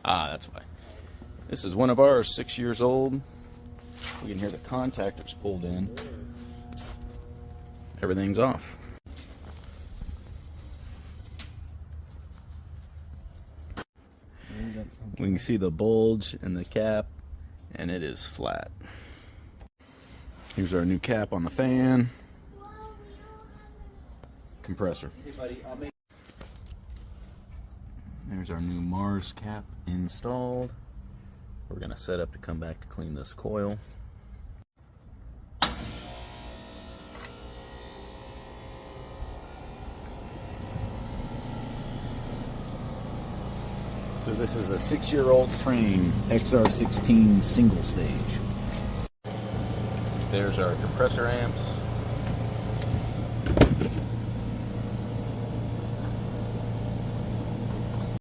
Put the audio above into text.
Ah, that's why. This is one of ours, 6 years old. We can hear the contactors pulled in. Everything's off. We can see the bulge in the cap, and it is flat. Here's our new cap on the fan. Compressor. There's our new Mars cap installed. We're gonna set up to come back to clean this coil. So this is a 6-year-old Trane XR16 single stage. There's our compressor amps.